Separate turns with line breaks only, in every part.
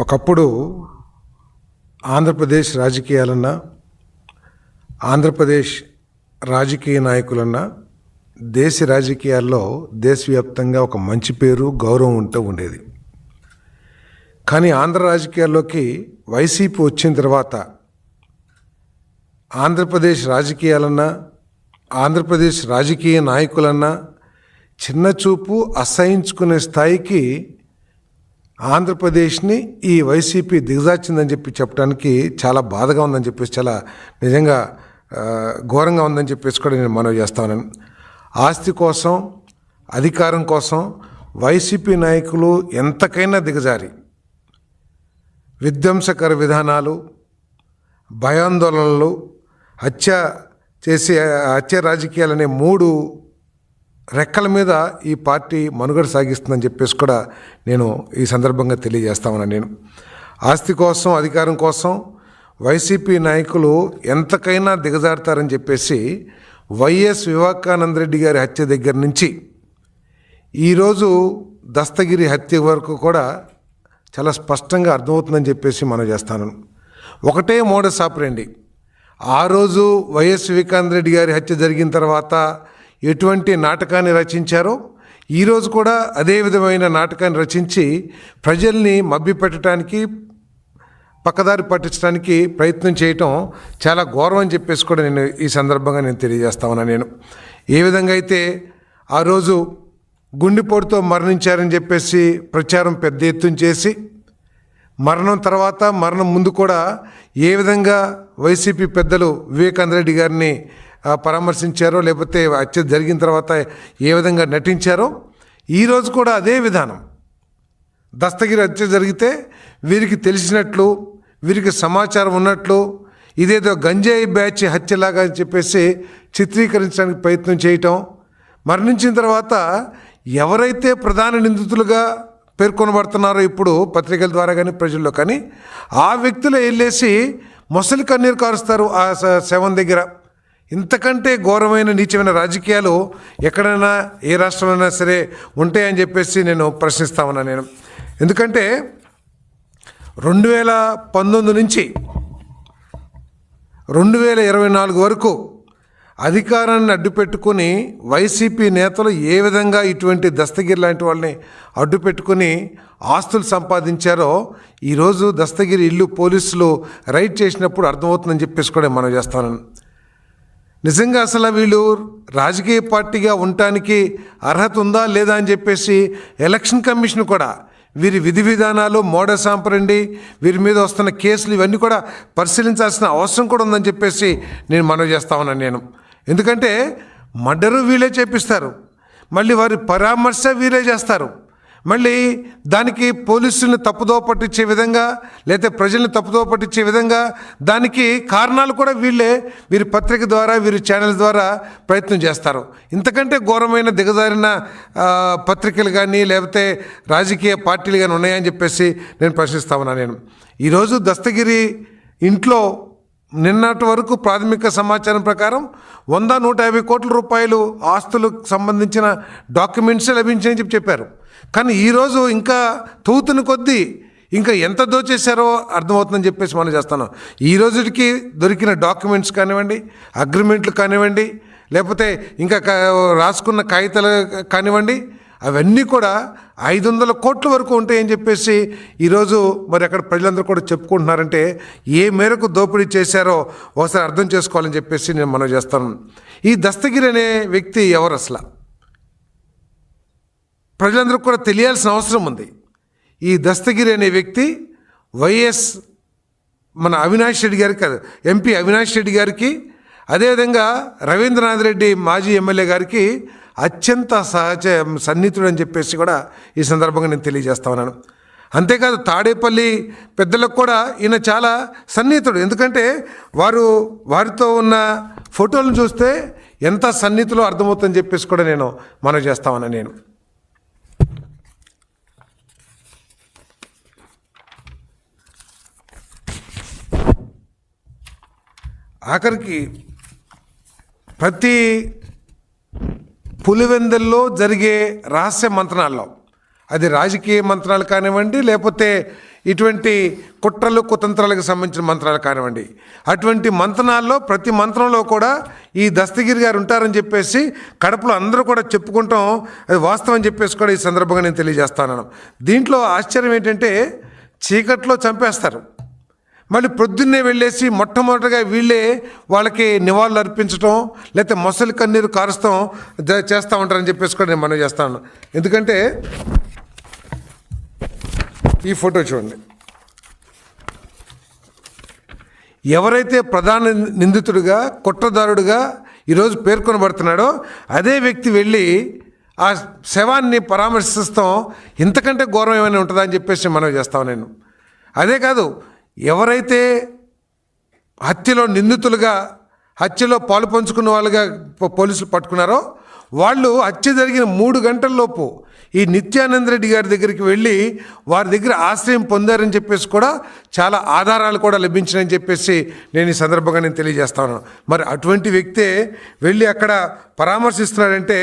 ఒకప్పుడు ఆంధ్రప్రదేశ్ రాజకీయాలన్నా, ఆంధ్రప్రదేశ్ రాజకీయ నాయకులన్నా దేశ రాజకీయాల్లో దేశవ్యాప్తంగా ఒక మంచి పేరు, గౌరవం ఉంటూ ఉండేది. కానీ ఆంధ్ర రాజకీయాల్లోకి వైసీపీ వచ్చిన తర్వాత ఆంధ్రప్రదేశ్ రాజకీయాలన్నా, ఆంధ్రప్రదేశ్ రాజకీయ నాయకులన్నా చిన్నచూపు అసహించుకునే స్థాయికి ఆంధ్రప్రదేశ్ని ఈ వైసీపీ దిగజార్చిందని చెప్పడానికి చాలా బాధగా ఉందని చెప్పేసి, చాలా నిజంగా ఘోరంగా ఉందని చెప్పేసి కూడా నేను మనవి చేస్తా ఉన్నాను. ఆస్తి కోసం, అధికారం కోసం వైసీపీ నాయకులు ఎంతకైనా దిగజారి విధ్వంసకర విధానాలు, భయాందోళనలు, హత్య రాజకీయాలనే 3 రెక్కల మీద ఈ పార్టీ మనుగడ సాగిస్తుందని చెప్పేసి కూడా నేను ఈ సందర్భంగా తెలియజేస్తా ఉన్నాను. నేను ఆస్తి కోసం, అధికారం కోసం వైసీపీ నాయకులు ఎంతకైనా దిగజారుతారని చెప్పేసి వైఎస్ వివేకానంద రెడ్డి గారి హత్య దగ్గర నుంచి ఈరోజు దస్తగిరి హత్య వరకు కూడా చాలా స్పష్టంగా అర్థమవుతుందని చెప్పేసి మనం చేస్తాను. ఒకటే మోడస్ ఆపరెండి. ఆ రోజు వైఎస్ వివేకానంద రెడ్డి గారి హత్య జరిగిన తర్వాత ఎటువంటి నాటకాన్ని రచించారో ఈరోజు కూడా అదే విధమైన నాటకాన్ని రచించి ప్రజల్ని మభ్యపెట్టడానికి, పక్కదారి పట్టించడానికి ప్రయత్నం చేయటం చాలా ఘోరం అని చెప్పేసి కూడా నేను ఈ సందర్భంగా నేను తెలియజేస్తా ఉన్నాను. నేను ఏ విధంగా అయితే ఆ రోజు గుండెపోటుతో మరణించారని చెప్పేసి ప్రచారం పెద్ద ఎత్తున చేసి, మరణం తర్వాత, మరణం ముందు కూడా ఏ విధంగా వైసీపీ పెద్దలు వివేకానంద రెడ్డి గారిని పరామర్శించారో, లేకపోతే హత్య జరిగిన తర్వాత ఏ విధంగా నటించారో ఈరోజు కూడా అదే విధానం. దస్తగిరి హత్య జరిగితే వీరికి తెలిసినట్లు, వీరికి సమాచారం ఉన్నట్లు, ఇదేదో గంజాయి బ్యాచ్ హత్యలాగా అని చెప్పేసి చిత్రీకరించడానికి ప్రయత్నం చేయటం, మరణించిన తర్వాత ఎవరైతే ప్రధాన నిందితులుగా పేర్కొనబడుతున్నారో ఇప్పుడు పత్రికల ద్వారా కానీ ప్రజల్లో కానీ, ఆ వ్యక్తులు వెళ్ళేసి మొసలి కన్నీరు కారుస్తారు ఆ శవం దగ్గర. ఇంతకంటే ఘోరమైన, నీచమైన రాజకీయాలు ఎక్కడైనా, ఏ రాష్ట్రంలోనైనా సరే ఉంటాయని చెప్పేసి నేను ప్రశ్నిస్తా ఉన్నాను. నేను ఎందుకంటే 2019 నుంచి 2024 వరకు అధికారాన్ని అడ్డుపెట్టుకుని వైసీపీ నేతలు ఏ విధంగా ఇటువంటి దస్తగిరి లాంటి వాళ్ళని అడ్డుపెట్టుకుని ఆస్తులు సంపాదించారో ఈరోజు దస్తగిరి ఇల్లు పోలీసులు రైడ్ చేసినప్పుడు అర్థమవుతుందని చెప్పేసి కూడా మనం చేస్తాను. నిజంగా అసలు వీళ్ళు రాజకీయ పార్టీగా ఉండటానికి అర్హత ఉందా లేదా అని చెప్పేసి ఎలక్షన్ కమిషన్ కూడా వీరి విధి విధానాలు, మోడస్ ఆపరెండి, వీరి మీద వస్తున్న కేసులు ఇవన్నీ కూడా పరిశీలించాల్సిన అవసరం కూడా ఉందని చెప్పేసి నేను మనవి చేస్తా ఉన్నాను. నేను ఎందుకంటే మర్డరు వీళ్ళే చేపిస్తారు, మళ్ళీ వారి పరామర్శ వీరే చేస్తారు, మళ్ళీ దానికి పోలీసుల్ని తప్పుదోవ పట్టించే విధంగా, లేకపోతే ప్రజల్ని తప్పుదోవ పట్టించే విధంగా దానికి కారణాలు కూడా వీరి పత్రిక ద్వారా, వీరి ఛానల్ ద్వారా ప్రయత్నం చేస్తారు. ఇంతకంటే ఘోరమైన దిగజారిన పత్రికలు కానీ, లేకపోతే రాజకీయ పార్టీలు కానీ ఉన్నాయని చెప్పేసి నేను ప్రశ్నిస్తా ఉన్నాను. నేను ఈరోజు దస్తగిరి ఇంట్లో నిన్నటి వరకు ప్రాథమిక సమాచారం ప్రకారం 100-150 కోట్ల రూపాయలు ఆస్తులకు సంబంధించిన డాక్యుమెంట్స్ లభించాయని చెప్పారు. కానీ ఈరోజు ఇంకా తూతుని కొద్దీ ఇంకా ఎంత దోచేశారో అర్థమవుతుందని చెప్పేసి మనం చేస్తున్నాం. ఈ రోజుకి దొరికిన డాక్యుమెంట్స్ కానివ్వండి, అగ్రిమెంట్లు కానివ్వండి, లేకపోతే ఇంకా రాసుకున్న కాగితాలు కానివ్వండి, అవన్నీ కూడా 500 కోట్ల వరకు ఉంటాయని చెప్పేసి ఈరోజు మరి అక్కడ ప్రజలందరూ కూడా చెప్పుకుంటున్నారంటే ఏ మేరకు దోపిడీ చేశారో ఒకసారి అర్థం చేసుకోవాలని చెప్పేసి నేను మనం చేస్తాను. ఈ దస్తగిరి అనే వ్యక్తి ఎవరు అసలు ప్రజలందరూ కూడా తెలియాల్సిన అవసరం ఉంది. ఈ దస్తగిరి అనే వ్యక్తి మన అవినాష్ రెడ్డి గారికి, ఎంపీ అవినాష్ రెడ్డి గారికి, అదేవిధంగా రవీంద్రనాథ్ రెడ్డి మాజీ ఎమ్మెల్యే గారికి అత్యంత సన్నిహితుడు అని చెప్పేసి కూడా ఈ సందర్భంగా నేను తెలియజేస్తా ఉన్నాను. అంతేకాదు తాడేపల్లి పెద్దలకు కూడా ఈయన చాలా సన్నిహితుడు. ఎందుకంటే వారితో ఉన్న ఫోటోలను చూస్తే ఎంత సన్నిహితులో అర్థమవుతుందని చెప్పేసి కూడా నేను మనవి చేస్తా ఉన్నాను. నేను ఆఖరికి ప్రతి పులివెందుల్లో జరిగే రహస్య మంత్రాల్లో, అది రాజకీయ మంత్రాలు కానివ్వండి, లేకపోతే ఇటువంటి కుట్రలు కుతంత్రాలకు సంబంధించిన మంత్రాలు కానివ్వండి, అటువంటి మంత్రాల్లో ప్రతి మంత్రంలో కూడా ఈ దస్తగిరి గారు ఉంటారని చెప్పేసి కడపలో అందరూ కూడా చెప్పుకుంటాం. అది వాస్తవం అని చెప్పేసి కూడా ఈ సందర్భంగా నేను తెలియజేస్తాను. దీంట్లో ఆశ్చర్యం ఏంటంటే చీకట్లో చంపేస్తారు, మళ్ళీ ప్రొద్దున్నే వెళ్ళేసి మొట్టమొదటిగా వీళ్ళే వాళ్ళకి నివాళులు అర్పించడం లేకపోతే మొసలి కన్నీరు కారుస్తాం చేస్తూ ఉంటారని చెప్పేసి కూడా నేను మనవి చేస్తాను. ఎందుకంటే ఈ ఫోటో చూడండి, ఎవరైతే ప్రధాన నిందితుడిగా కుట్రదారుడుగా ఈరోజు పేర్కొనబడుతున్నాడో అదే వ్యక్తి వెళ్ళి ఆ శవాన్ని పరామర్శిస్తాం ఇంతకంటే ఘోరం ఏమైనా ఉంటుందా అని చెప్పేసి మనవి చేస్తాను నేను. అదే కాదు, ఎవరైతే హత్యలో నిందితులుగా హత్యలో పాలు పంచుకున్న వాళ్ళుగా పోలీసులు పట్టుకున్నారో వాళ్ళు హత్య జరిగిన 3 గంటల్లోపు ఈ నిత్యానంద రెడ్డి గారి దగ్గరికి వెళ్ళి వారి దగ్గర ఆశ్రయం పొందారని చెప్పేసి కూడా చాలా ఆధారాలు కూడా లభించినాయని చెప్పేసి నేను ఈ సందర్భంగా నేను తెలియజేస్తాను. మరి అటువంటి వ్యక్తే వెళ్ళి అక్కడ పరామర్శిస్తున్నాడంటే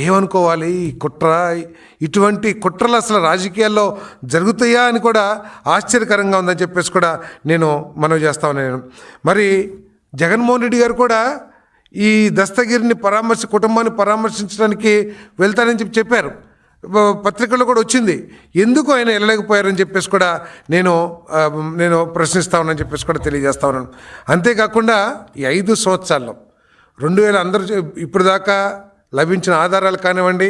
ఏమనుకోవాలి? ఈ కుట్ర, ఇటువంటి కుట్రలు అసలు రాజకీయాల్లో జరుగుతాయా అని కూడా ఆశ్చర్యకరంగా ఉందని చెప్పేసి కూడా నేను మనవి చేస్తాను నేను. మరి జగన్మోహన్ రెడ్డి గారు కూడా ఈ దస్తగిరిని కుటుంబాన్ని పరామర్శించడానికి వెళ్తానని చెప్పారు. పత్రికల్లో కూడా వచ్చింది. ఎందుకు ఆయన వెళ్ళలేకపోయారని చెప్పేసి కూడా నేను ప్రశ్నిస్తా ఉన్నానని చెప్పేసి కూడా తెలియజేస్తా ఉన్నాను. అంతేకాకుండా ఈ 5 సంవత్సరాల్లో 2000 అందరూ ఇప్పుడు దాకా లభించిన ఆధారాలు కానివ్వండి,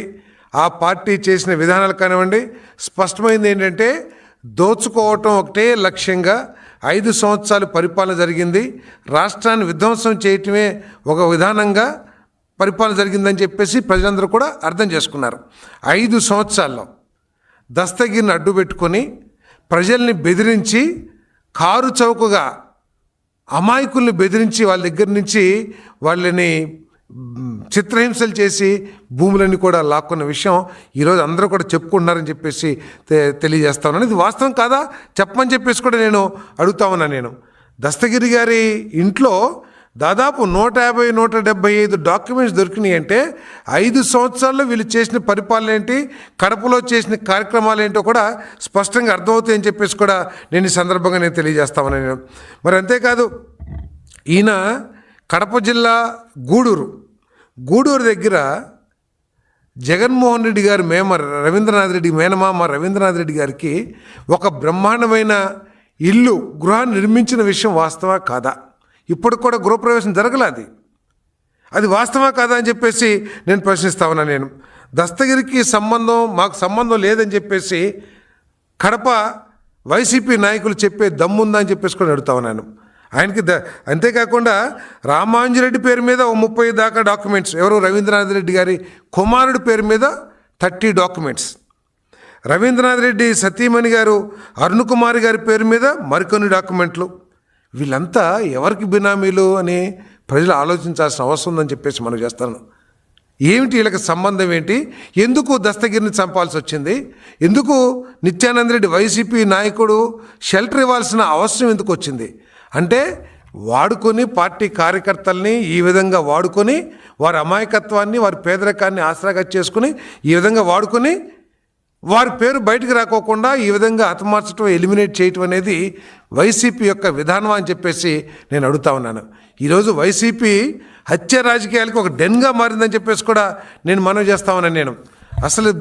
ఆ పార్టీ చేసిన విధానాలు కానివ్వండి, స్పష్టమైంది ఏంటంటే దోచుకోవటం ఒకటే లక్ష్యంగా 5 సంవత్సరాలు పరిపాలన జరిగింది. రాష్ట్రాన్ని విధ్వంసం చేయటమే ఒక విధానంగా పరిపాలన జరిగిందని చెప్పేసి ప్రజలందరూ కూడా అర్థం చేసుకున్నారు. 5 సంవత్సరాల్లో దస్తగిరిని అడ్డు పెట్టుకొని ప్రజల్ని బెదిరించి కారు చౌకగా అమాయకుల్ని బెదిరించి వాళ్ళ దగ్గర నుంచి వాళ్ళని చిత్రహింసలు చేసి భూములన్నీ కూడా లాక్కున్న విషయం ఈరోజు అందరూ కూడా చెప్పుకుంటున్నారని చెప్పేసి తెలియజేస్తా ఉన్నాను. ఇది వాస్తవం కాదా చెప్పమని చెప్పేసి కూడా నేను అడుగుతా ఉన్నాను. నేను దస్తగిరి గారి ఇంట్లో దాదాపు 150-175 డాక్యుమెంట్స్ దొరికినాయి అంటే 5 సంవత్సరాల్లో వీళ్ళు చేసిన పరిపాలన ఏంటి, కడపలో చేసిన కార్యక్రమాలు ఏంటో కూడా స్పష్టంగా అర్థమవుతాయని చెప్పేసి కూడా నేను ఈ సందర్భంగా నేను తెలియజేస్తా ఉన్నాను నేను. మరి అంతేకాదు, ఈయన కడప జిల్లా గూడూరు దగ్గర జగన్మోహన్ రెడ్డి గారి మేనమామ రవీంద్రనాథ్ రెడ్డి గారికి ఒక బ్రహ్మాండమైన గృహాన్ని నిర్మించిన విషయం వాస్తవా కాదా? ఇప్పుడు కూడా గృహప్రవేశం జరగలేదు. అది వాస్తవా కాదా అని చెప్పేసి నేను ప్రశ్నిస్తా ఉన్నా. నేను దస్తగిరికి మాకు సంబంధం లేదని చెప్పేసి కడప వైసీపీ నాయకులు చెప్పే దమ్ముందా అని చెప్పేసి కూడా అడుగుతా ఉన్నాను ఆయనకి. అంతేకాకుండా రామాంజరెడ్డి పేరు మీద 30 దాకా డాక్యుమెంట్స్, ఎవరు రవీంద్రనాథ్ రెడ్డి గారి కుమారుడి పేరు మీద 30 డాక్యుమెంట్స్, రవీంద్రనాథ్ రెడ్డి సతీమణి గారు అరుణ్ కుమార్ గారి పేరు మీద మరికొన్ని డాక్యుమెంట్లు. వీళ్ళంతా ఎవరికి బినామీలు అని ప్రజలు ఆలోచించాల్సిన అవసరం ఉందని చెప్పేసి మనం చేస్తాను. ఏమిటి వీళ్ళకి సంబంధం ఏంటి? ఎందుకు దస్తగిరిని చంపాల్సి వచ్చింది? ఎందుకు నిత్యానంద రెడ్డి వైసీపీ నాయకుడు షెల్టర్ ఇవ్వాల్సిన అవసరం ఎందుకు వచ్చింది? అంటే వాడుకొని పార్టీ కార్యకర్తల్ని ఈ విధంగా వాడుకొని వారి అమాయకత్వాన్ని, వారి పేదరికాన్ని ఆసరాగా చేసుకుని ఈ విధంగా వాడుకొని వారి పేరు బయటకు రాకోకుండా ఈ విధంగా హతమార్చడం, ఎలిమినేట్ చేయటం అనేది వైసీపీ యొక్క విధానం అని చెప్పేసి నేను అడుగుతా ఉన్నాను. ఈరోజు వైసీపీ హత్య రాజకీయాలకు ఒక డెన్గా మారిందని చెప్పేసి కూడా నేను మనవి చేస్తా ఉన్నాను. నేను అసలు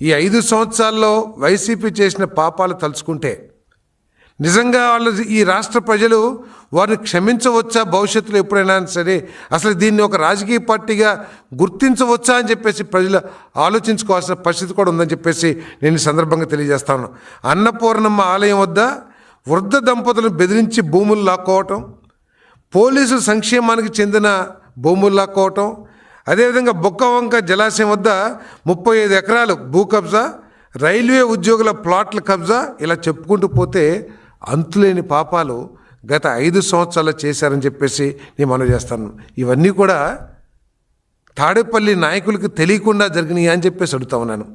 ఈ 5 సంవత్సరాల్లో వైసీపీ చేసిన పాపాలు తలుచుకుంటే నిజంగా వాళ్ళు ఈ రాష్ట్ర ప్రజలు వారిని క్షమించవచ్చా? భవిష్యత్తులో ఎప్పుడైనా సరే అసలు దీన్ని ఒక రాజకీయ పార్టీగా గుర్తించవచ్చా అని చెప్పేసి ప్రజలు ఆలోచించుకోవాల్సిన పరిస్థితి కూడా ఉందని చెప్పేసి నేను ఈ సందర్భంగా తెలియజేస్తాను. అన్నపూర్ణమ్మ ఆలయం వద్ద వృద్ధ దంపతులను బెదిరించి భూములు లాక్కోవటం, పోలీసు సంక్షేమానికి చెందిన భూములు లాక్కోవటం, అదేవిధంగా బొక్కవంక జలాశయం వద్ద 35 ఎకరాలు భూ కబ్జా, రైల్వే ఉద్యోగుల ప్లాట్ల కబ్జా, ఇలా చెప్పుకుంటూ పోతే అంతులేని పాపాలు గత 5 సంవత్సరాలు చేశారని చెప్పేసి నేను మనవి చేస్తాను. ఇవన్నీ కూడా తాడేపల్లి నాయకులకు తెలియకుండా జరిగినాయి అని చెప్పేసి అడుగుతా ఉన్నాను.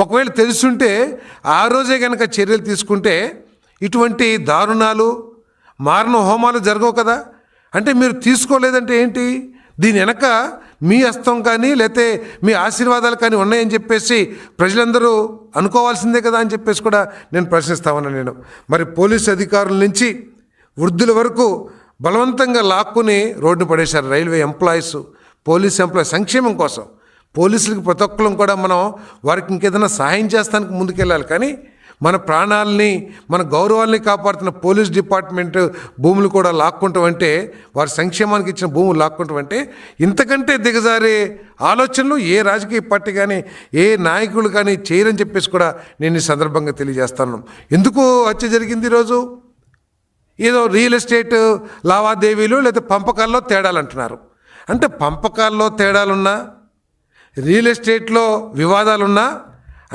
ఒకవేళ తెలుసుంటే ఆ రోజే కనుక చర్యలు తీసుకుంటే ఇటువంటి దారుణాలు, మారణ హోమాలు జరగవు కదా. అంటే మీరు తీసుకోలేదంటే ఏంటి? దీని వెనక మీ హస్తం కానీ లేకపోతే మీ ఆశీర్వాదాలు కానీ ఉన్నాయని చెప్పేసి ప్రజలందరూ అనుకోవాల్సిందే కదా అని చెప్పేసి కూడా నేను ప్రశ్నిస్తా ఉన్నాను నేను. మరి పోలీసు అధికారుల నుంచి వృద్ధుల వరకు బలవంతంగా లాక్కుని రోడ్డును పడేశారు. రైల్వే ఎంప్లాయీస్, పోలీస్ ఎంప్లాయీస్ సంక్షేమం కోసం పోలీసులకి ప్రతి ఒక్కరం కూడా మనం వారికి ఇంకేదైనా సహాయం చేస్తానికి ముందుకెళ్ళాలి. కానీ మన ప్రాణాలని మన గౌరవాల్ని కాపాడుతున్న పోలీస్ డిపార్ట్మెంట్ భూములు కూడా లాక్కుంటాం అంటే, వారి సంక్షేమానికి ఇచ్చిన భూములు లాక్కుంటాం అంటే ఇంతకంటే దిగజారే ఆలోచనలు ఏ రాజకీయ పార్టీ కానీ ఏ నాయకులు కానీ చేయరని చెప్పేసి కూడా నేను ఈ సందర్భంగా తెలియజేస్తాను. ఎందుకు హత్య జరిగింది ఈరోజు? ఏదో రియల్ ఎస్టేట్ లావాదేవీలు లేదా పంపకాల్లో తేడాలు అంటున్నారు. అంటే పంపకాల్లో తేడాలున్నా, రియల్ ఎస్టేట్లో వివాదాలున్నా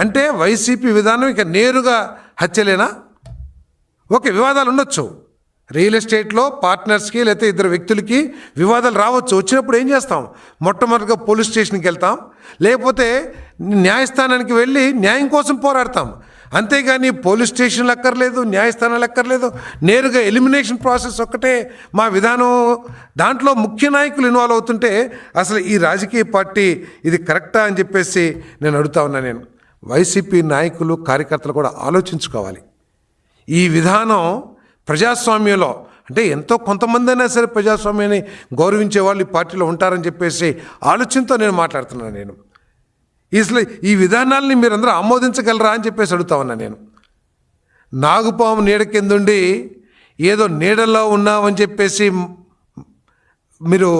అంటే వైసీపీ విధానం ఇక నేరుగా హత్యలేనా? ఓకే, వివాదాలు ఉండొచ్చు. రియల్ ఎస్టేట్లో పార్ట్నర్స్కి లేకపోతే ఇద్దరు వ్యక్తులకి వివాదాలు రావచ్చు. వచ్చినప్పుడు ఏం చేస్తాం? మొట్టమొదటిగా పోలీస్ స్టేషన్కి వెళ్తాం, లేకపోతే న్యాయస్థానానికి వెళ్ళి న్యాయం కోసం పోరాడతాం. అంతేగాని పోలీస్ స్టేషన్లు అక్కర్లేదు, న్యాయస్థానాలు అక్కర్లేదు, నేరుగా ఎలిమినేషన్ ప్రాసెస్ ఒక్కటే మా విధానం. దాంట్లో ముఖ్య నాయకులు ఇన్వాల్వ్ అవుతుంటే అసలు ఈ రాజకీయ పార్టీ ఇది కరెక్టా అని చెప్పేసి నేను అడుగుతా ఉన్నా. నేను వైసీపీ నాయకులు కార్యకర్తలు కూడా ఆలోచించుకోవాలి. ఈ విధానం ప్రజాస్వామ్యంలో అంటే ఎంతో కొంతమంది అయినా సరే ప్రజాస్వామ్యాన్ని గౌరవించే వాళ్ళు ఈ పార్టీలో ఉంటారని చెప్పేసి ఆలోచనతో నేను మాట్లాడుతున్నాను. నేను అసలు ఈ విధానాలని మీరందరూ ఆమోదించగలరా అని చెప్పేసి అడుగుతా ఉన్నా నేను. నాగుపాము నీడ కిందుండి ఏదో నీడలో ఉన్నామని చెప్పేసి మీరు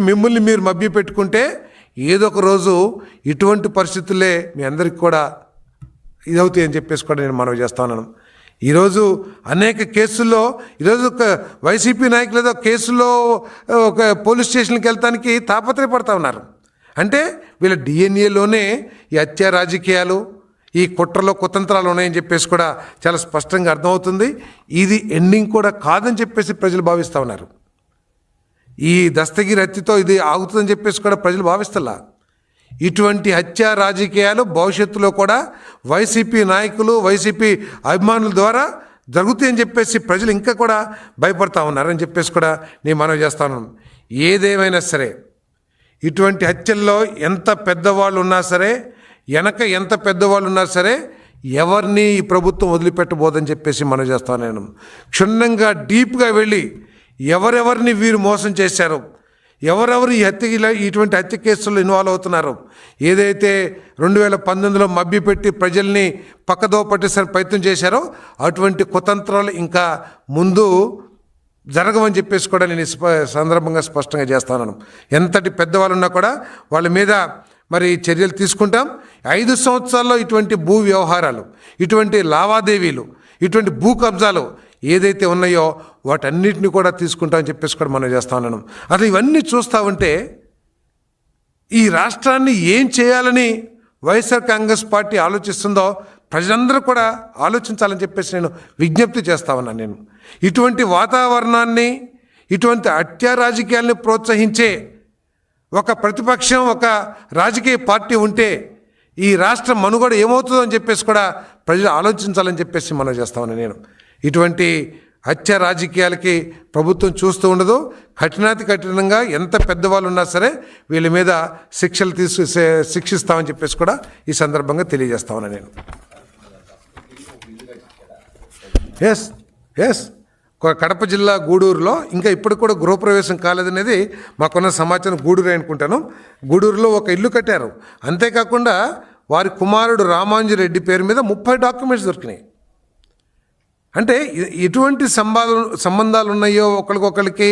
మిమ్మల్ని మీరు మభ్య పెట్టుకుంటే ఏదో ఒక రోజు ఇటువంటి పరిస్థితులే మీ అందరికి కూడా ఇదవుతాయి అని చెప్పేసి కూడా నేను మనవి చేస్తా ఉన్నాను. ఈరోజు అనేక కేసుల్లో ఈరోజు ఒక వైసీపీ నాయకులు ఏదో కేసుల్లో ఒక పోలీస్ స్టేషన్కి వెళ్తానికి తాపత్రయపడతా ఉన్నారు. అంటే వీళ్ళ డిఎన్ఏలోనే ఈ హత్య రాజకీయాలు, ఈ కుట్రలో కుతంత్రాలు ఉన్నాయని చెప్పేసి కూడా చాలా స్పష్టంగా అర్థమవుతుంది. ఇది ఎండింగ్ కూడా కాదని చెప్పేసి ప్రజలు భావిస్తూ ఉన్నారు. ఈ దస్తగిరి హత్యతో ఇది ఆగుతుందని చెప్పేసి కూడా ప్రజలు భావిస్తలా. ఇటువంటి హత్య రాజకీయాలు భవిష్యత్తులో కూడా వైసీపీ నాయకులు, వైసీపీ అభిమానుల ద్వారా జరుగుతాయని చెప్పేసి ప్రజలు ఇంకా కూడా భయపడతా ఉన్నారని చెప్పేసి కూడా నేను మనవి చేస్తాను. ఏదేమైనా సరే ఇటువంటి హత్యల్లో ఎంత పెద్దవాళ్ళు ఉన్నా సరే, వెనక ఎంత పెద్దవాళ్ళు ఉన్నా సరే ఎవరిని ఈ ప్రభుత్వం వదిలిపెట్టబోదని చెప్పేసి మనం చేస్తాను. నేను క్షుణ్ణంగా డీప్గా వెళ్ళి ఎవరెవరిని వీరు మోసం చేశారు, ఎవరెవరు ఈ ఇటువంటి హత్య కేసుల్లో ఇన్వాల్వ్ అవుతున్నారు, ఏదైతే 2019లో మభ్యపెట్టి ప్రజల్ని పక్కదో పట్టేసరి ప్రయత్నం చేశారో అటువంటి కుతంత్రాలు ఇంకా ముందు జరగమని చెప్పేసి కూడా నేను సందర్భంగా స్పష్టంగా చేస్తాను. ఎంతటి పెద్దవాళ్ళు ఉన్నా కూడా వాళ్ళ మీద మరి చర్యలు తీసుకుంటాం. 5 సంవత్సరాల్లో ఇటువంటి భూ వ్యవహారాలు, ఇటువంటి లావాదేవీలు, ఇటువంటి భూ కబ్జాలు ఏదైతే ఉన్నాయో వాటన్నిటిని కూడా తీసుకుంటామని చెప్పేసి కూడా మనం చేస్తా ఉన్నాను. అసలు ఇవన్నీ చూస్తూ ఉంటే ఈ రాష్ట్రాన్ని ఏం చేయాలని వైఎస్ఆర్ కాంగ్రెస్ పార్టీ ఆలోచిస్తుందో ప్రజలందరూ కూడా ఆలోచించాలని చెప్పేసి నేను విజ్ఞప్తి చేస్తా ఉన్నాను. నేను ఇటువంటి వాతావరణాన్ని, ఇటువంటి హత్య రాజకీయాల్ని ప్రోత్సహించే ఒక ప్రతిపక్షం, ఒక రాజకీయ పార్టీ ఉంటే ఈ రాష్ట్ర మనుగడ ఏమవుతుందో అని చెప్పేసి కూడా ప్రజలు ఆలోచించాలని చెప్పేసి మనం చేస్తామని నేను. ఇటువంటి హత్య రాజకీయాలకి ప్రభుత్వం చూస్తూ ఉండదు. కఠినాతి కఠినంగా ఎంత పెద్దవాళ్ళు ఉన్నా సరే వీళ్ళ మీద శిక్షిస్తామని చెప్పేసి కూడా ఈ సందర్భంగా తెలియజేస్తామని నేను. ఎస్ కడప జిల్లా గూడూరులో ఇంకా ఇప్పటికి కూడా గృహప్రవేశం కాలేదనేది మాకున్న సమాచారం. గూడూరు అనుకుంటాను. గూడూరులో ఒక ఇల్లు కట్టారు. అంతేకాకుండా వారి కుమారుడు రామాంజిరెడ్డి పేరు మీద 30 డాక్యుమెంట్స్ దొరికినాయి. అంటే ఎటువంటి సంబంధాలు ఉన్నాయో ఒకరికొకరికి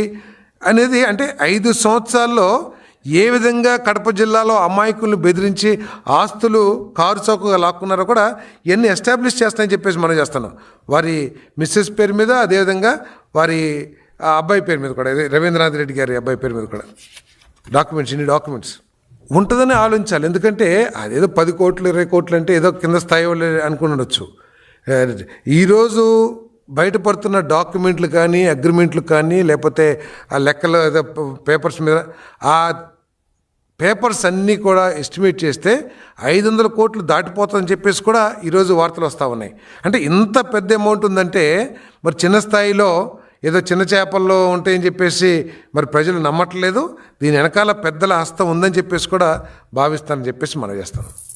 అనేది, అంటే 5 సంవత్సరాల్లో ఏ విధంగా కడప జిల్లాలో అమాయకులను బెదిరించి ఆస్తులు కారు చౌకగా లాక్కున్నారో కూడా ఇవన్నీ ఎస్టాబ్లిష్ చేస్తాయని చెప్పేసి మనం చేస్తున్నాం. వారి మిస్సెస్ పేరు మీద, అదేవిధంగా వారి అబ్బాయి పేరు మీద కూడా, రవీంద్రనాథ్ రెడ్డి గారి అబ్బాయి పేరు మీద కూడా ఇన్ని డాక్యుమెంట్స్ ఉంటుందని ఆలోచించాలి. ఎందుకంటే అదేదో 10 కోట్లు 20 కోట్లు అంటే ఏదో కింద స్థాయి వాళ్ళు అనుకుని ఉండొచ్చు. ఈరోజు బయటపడుతున్న డాక్యుమెంట్లు కానీ, అగ్రిమెంట్లు కానీ, లేకపోతే ఆ లెక్కల పేపర్స్ మీద ఆ పేపర్స్ అన్నీ కూడా ఎస్టిమేట్ చేస్తే 500 కోట్లు దాటిపోతుందని చెప్పేసి కూడా ఈరోజు వార్తలు వస్తూ ఉన్నాయి. అంటే ఇంత పెద్ద అమౌంట్ ఉందంటే మరి చిన్న స్థాయిలో ఏదో చిన్న చేపల్లో ఉంటాయని చెప్పేసి మరి ప్రజలు నమ్మట్లేదు. దీని వెనకాల పెద్దల హస్తం ఉందని చెప్పేసి కూడా భావిస్తానని చెప్పేసి మనం చేస్తాను.